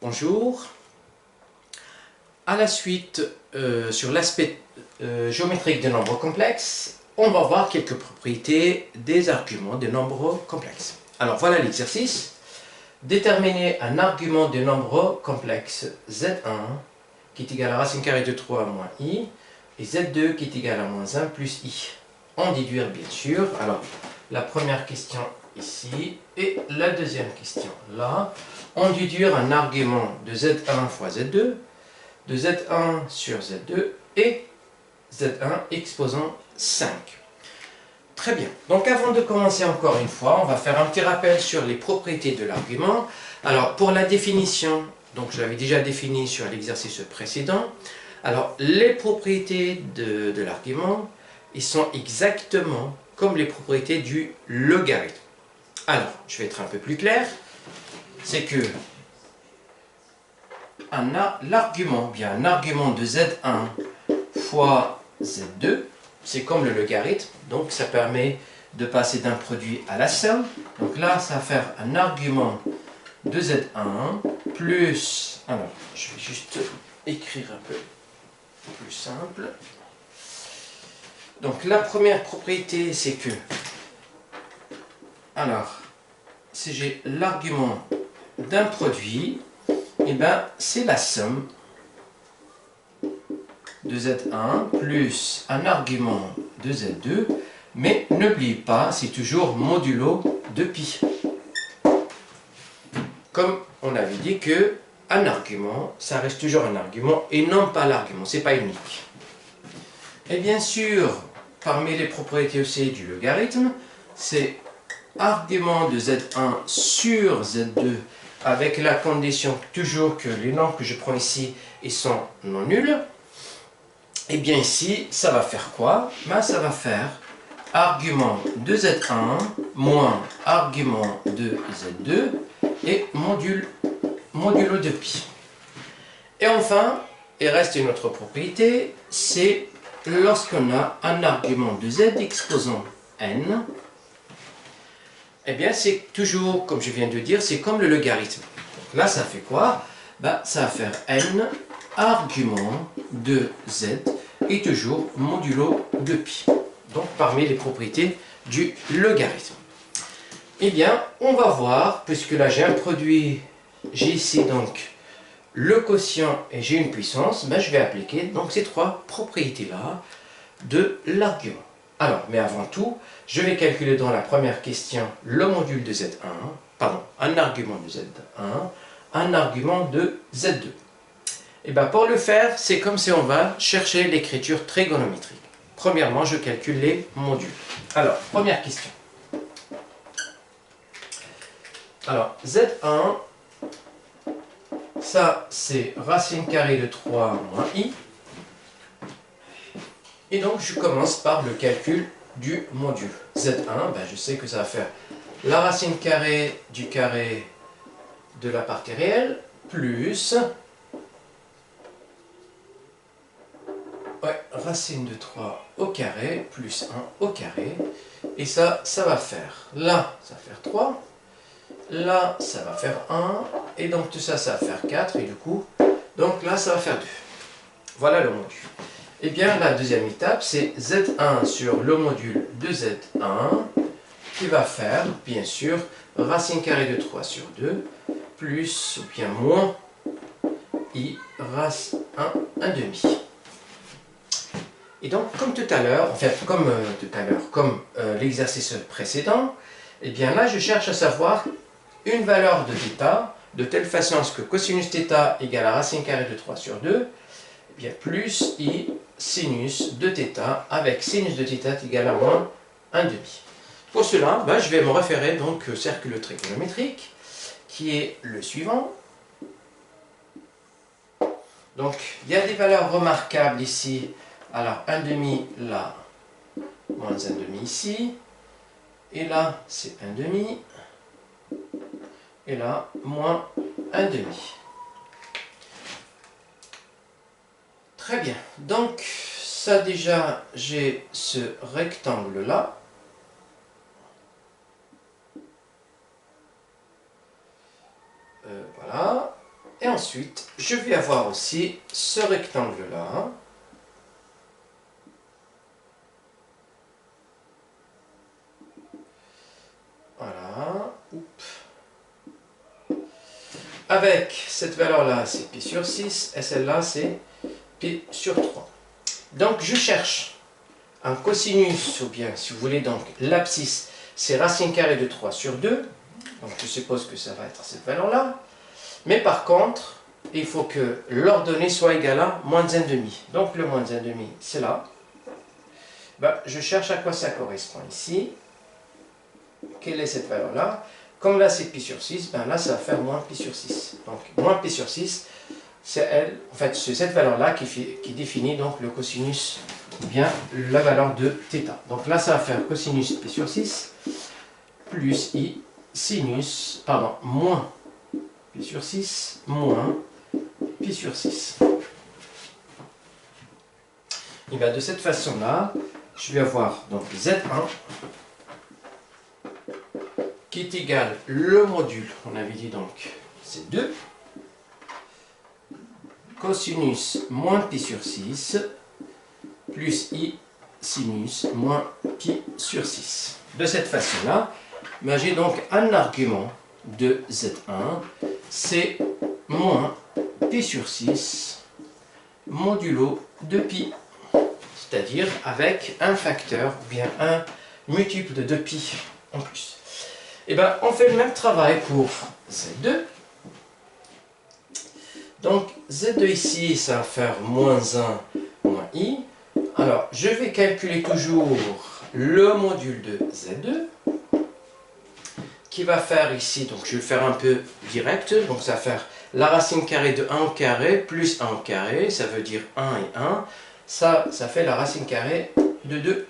Bonjour. À la suite, sur l'aspect géométrique des nombres complexes, on va voir quelques propriétés des arguments des nombres complexes. Alors voilà l'exercice. Déterminer un argument des nombres complexes z1 qui est égal à racine carrée de 3 moins i et z2 qui est égal à moins 1 plus i. En déduire bien sûr. Alors la première question ici et la deuxième question là. En déduire un argument de z1 fois z2, de z1 sur z2 et z1 exposant 5. Très bien. Donc avant de commencer encore une fois, on va faire un petit rappel sur les propriétés de l'argument. Alors pour la définition, donc je l'avais déjà défini sur l'exercice précédent. Alors les propriétés de l'argument, ils sont exactement comme les propriétés du logarithme. Alors, je vais être un peu plus clair. C'est que l'argument, bien un argument de z1 fois z2, c'est comme le logarithme, donc ça permet de passer d'un produit à la somme. Donc là, ça va faire un argument de z1 plus, alors je vais juste écrire un peu plus simple. Donc la première propriété, c'est que, alors, si j'ai l'argument d'un produit, et bien c'est la somme de z1 plus un argument de z2, mais n'oublie pas, c'est toujours modulo de pi. Comme on avait dit que un argument, ça reste toujours un argument et non pas l'argument, c'est pas unique. Et bien sûr, parmi les propriétés aussi du logarithme, c'est argument de z1 sur z2 avec la condition toujours que les nombres que je prends ici ils sont non nuls. Et bien ici, ça va faire quoi? Ben, ça va faire argument de z1 moins argument de z2 et modulo de pi. Et enfin, il reste une autre propriété, c'est lorsqu'on a un argument de z exposant n, eh bien c'est toujours, comme je viens de dire, c'est comme le logarithme. Donc là, ça fait quoi? Ben, ça va faire n argument de z et toujours modulo de pi. Donc parmi les propriétés du logarithme. Eh bien, on va voir, puisque là j'ai un produit, j'ai ici donc le quotient et j'ai une puissance, ben, je vais appliquer donc ces trois propriétés-là de l'argument. Alors, mais avant tout, je vais calculer dans la première question le module de Z1, pardon, un argument de Z1, un argument de Z2. Et bien pour le faire, c'est comme si on va chercher l'écriture trigonométrique. Premièrement, je calcule les modules. Alors, première question. Alors, Z1, ça c'est racine carrée de 3 moins i. Et donc, je commence par le calcul du module. Z1, ben, je sais que ça va faire la racine carrée du carré de la partie réelle, plus racine de 3 au carré, plus 1 au carré. Et ça va faire, là, ça va faire 3. Là, ça va faire 1. Et donc, tout ça, ça va faire 4. Et du coup, donc là, ça va faire 2. Voilà le module. Eh bien, la deuxième étape, c'est Z1 sur le module de Z1 qui va faire, bien sûr, racine carrée de 3 sur 2 plus ou bien moins i rac 1 demi. Et donc, comme tout à l'heure, en fait, comme l'exercice précédent, eh bien là, je cherche à savoir une valeur de θ de telle façon à ce que cosinus θ égale à racine carrée de 3 sur 2, eh bien, plus i sinus de θ avec sinus de θ égale à moins 1 demi. Pour cela, ben, je vais me référer donc au cercle trigonométrique qui est le suivant. Donc, il y a des valeurs remarquables ici. Alors, 1 demi là, moins 1 demi ici. Et là, c'est 1 demi. Et là, moins 1 demi. Très bien. Donc, ça déjà, j'ai ce rectangle-là. Voilà. Et ensuite, ensuite, je vais avoir aussi ce rectangle-là. Voilà. Avec cette valeur-là, c'est pi sur 6, et celle-là, c'est pi sur 3. Donc, je cherche un cosinus, ou bien, si vous voulez, donc l'abscisse, c'est racine carrée de 3 sur 2. Donc, je suppose que ça va être cette valeur-là. Mais par contre, il faut que l'ordonnée soit égale à moins 1,5. Donc, le moins 1,5, c'est là. Ben, je cherche à quoi ça correspond ici. Quelle est cette valeur-là? Comme là, c'est pi sur 6, ben là, ça va faire moins pi sur 6. Donc, moins pi sur 6, c'est elle, en fait, c'est cette valeur-là qui définit donc le cosinus, ou bien la valeur de θ. Donc là, ça va faire cosinus pi sur 6, plus i sinus, pardon, moins pi sur 6, moins pi sur 6. Et bien, de cette façon-là, je vais avoir donc Z1 qui est égal le module, on avait dit donc c'est 2, cosinus moins pi sur 6, plus i sinus moins pi sur 6. De cette façon-là, ben j'ai donc un argument de Z1, c'est moins pi sur 6 modulo de pi, c'est-à-dire avec un facteur, ou bien un multiple de 2pi en plus. Et bien, on fait le même travail pour Z2. Donc, Z2 ici, ça va faire moins 1, moins i. Alors, je vais calculer toujours le module de Z2, qui va faire ici, donc je vais le faire un peu direct, donc ça va faire la racine carrée de 1 au carré plus 1 au carré, ça veut dire 1 et 1. Ça fait la racine carrée de 2.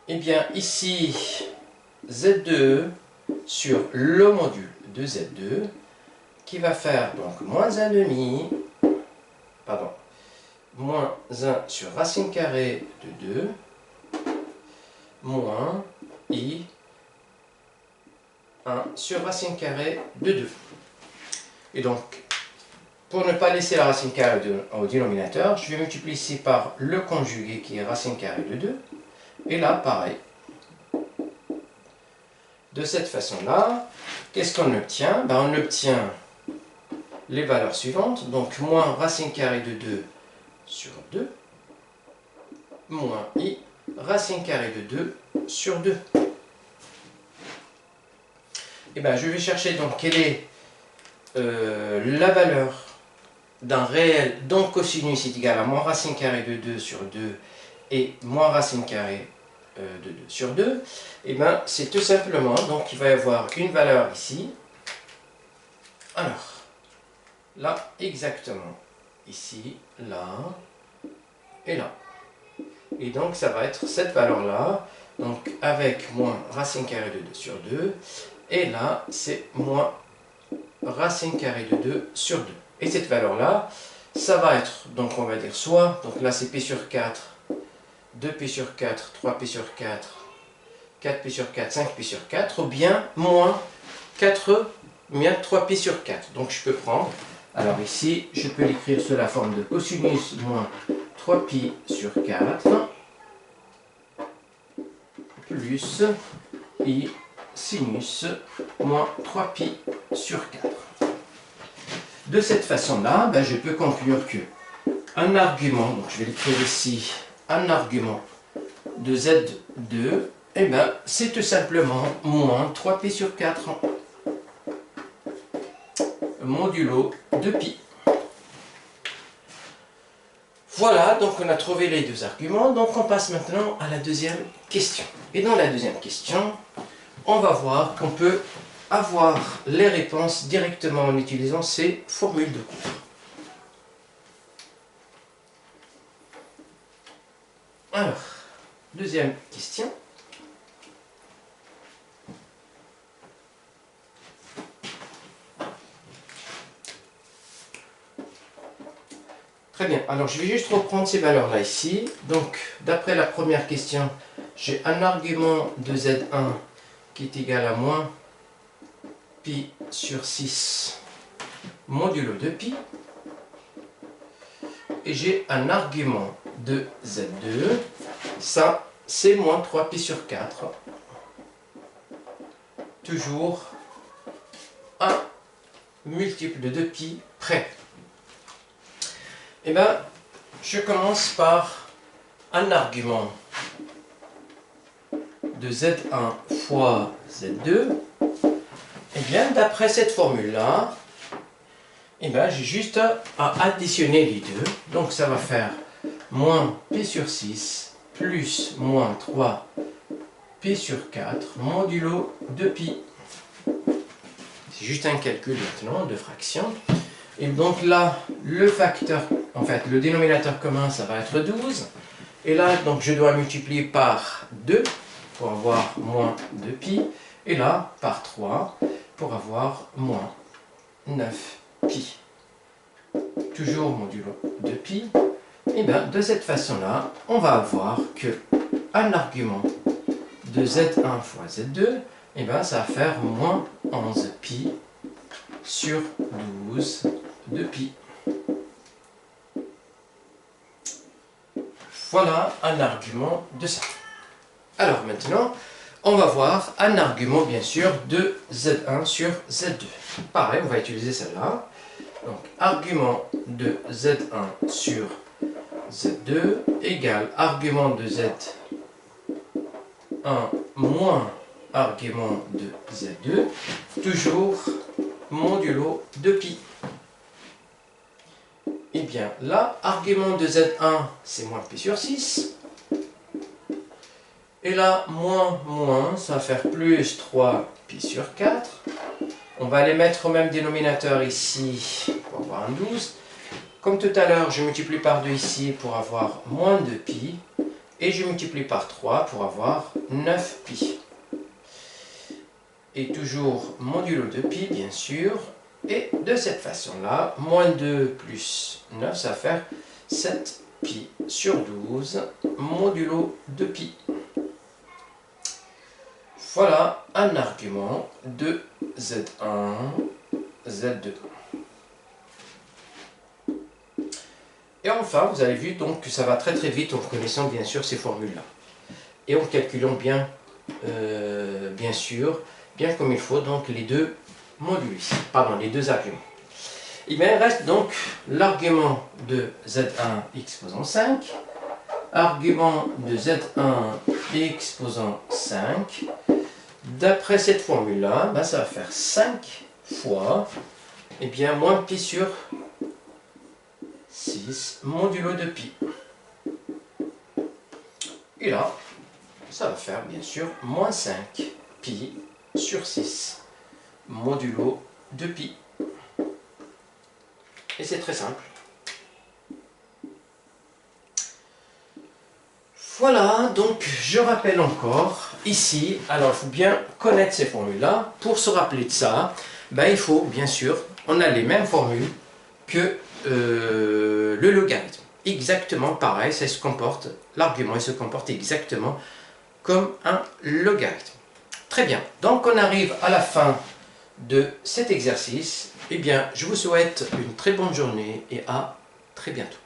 Et bien, ici, Z2 sur le module de Z2 qui va faire donc moins 1,5, pardon, moins 1 sur racine carrée de 2 moins i 1 sur racine carrée de 2. Et donc, pour ne pas laisser la racine carrée au dénominateur, je vais multiplier ici par le conjugué qui est racine carrée de 2. Et là, pareil. De cette façon-là, qu'est-ce qu'on obtient? Ben, on obtient les valeurs suivantes. Donc, moins racine carrée de 2 sur 2, moins i racine carrée de 2 sur 2. Et ben, je vais chercher donc quelle est la valeur d'un réel dont cosinus est égal à moins racine carrée de 2 sur 2 et moins racine carrée de 2 sur 2, et bien c'est tout simplement, donc il va y avoir une valeur ici, alors, là exactement, ici, là, et là. Et donc ça va être cette valeur-là, donc avec moins racine carrée de 2 sur 2, et là c'est moins racine carrée de 2 sur 2. Et cette valeur-là, ça va être, donc on va dire soit, donc là c'est pi sur 4, 2pi sur 4, 3pi sur 4, 4pi sur 4, 5pi sur 4, ou bien moins 4, bien 3pi sur 4. Donc je peux prendre, alors ici, je peux l'écrire sous la forme de cosinus moins 3pi sur 4, plus i sinus moins 3pi sur 4. De cette façon-là, ben, je peux conclure que un argument, donc je vais l'écrire ici, un argument de Z2, eh ben, c'est tout simplement moins 3pi sur 4 modulo de pi. Voilà, donc on a trouvé les deux arguments, donc on passe maintenant à la deuxième question. Et dans la deuxième question, on va voir qu'on peut avoir les réponses directement en utilisant ces formules de cours. Alors, deuxième question. Très bien, alors je vais juste reprendre ces valeurs-là ici. Donc, d'après la première question, j'ai un argument de Z1 qui est égal à moins pi sur 6 modulo de pi. Et j'ai un argument de Z2. Ça, c'est moins 3 pi sur 4. Toujours un multiple de 2 pi près. Et bien, je commence par un argument de Z1 fois Z2. Et bien, d'après cette formule-là, et bien, j'ai juste à additionner les deux. Donc, ça va faire moins pi sur 6 plus moins 3 pi sur 4 modulo de pi. C'est juste un calcul maintenant de fraction. Et donc là, le facteur, en fait, le dénominateur commun, ça va être 12. Et là, donc, je dois multiplier par 2 pour avoir moins 2 pi. Et là, par 3 pour avoir moins 9 pi. Toujours modulo de pi. Et bien, de cette façon-là, on va avoir que un argument de Z1 fois Z2, et bien, ça va faire moins 11 pi sur 12 de pi. Voilà un argument de ça. Alors maintenant, on va voir un argument, bien sûr, de Z1 sur Z2. Pareil, on va utiliser celle-là. Donc, argument de Z1 sur Z2 égale argument de Z1 moins argument de Z2, toujours modulo de pi. Et bien là, argument de Z1, c'est moins pi sur 6. Et là, moins, ça va faire plus 3 pi sur 4. On va les mettre au même dénominateur ici pour avoir un 12. Comme tout à l'heure, je multiplie par 2 ici pour avoir moins 2 pi. Et je multiplie par 3 pour avoir 9 pi. Et toujours modulo de pi, bien sûr. Et de cette façon-là, moins 2 plus 9, ça va faire 7 pi sur 12 modulo de pi. Voilà un argument de Z1, Z2. Et enfin, vous avez vu donc que ça va très très vite en connaissant bien sûr ces formules-là. Et en calculant bien, bien sûr, bien comme il faut, donc les deux modules, pardon, les deux arguments. Il me reste donc l'argument de Z1 exposant 5, argument de Z1 exposant 5. D'après cette formule-là, ben, ça va faire 5 fois, et bien, moins pi sur 6 modulo de pi. Et là, ça va faire bien sûr moins 5 pi sur 6 modulo de pi. Et c'est très simple. Voilà, donc je rappelle encore, ici, alors il faut bien connaître ces formules-là. Pour se rappeler de ça, ben, il faut bien sûr, on a les mêmes formules que le logarithme. Exactement pareil, ça se comporte, l'argument il se comporte exactement comme un logarithme. Très bien, donc on arrive à la fin de cet exercice. Eh bien, je vous souhaite une très bonne journée et à très bientôt.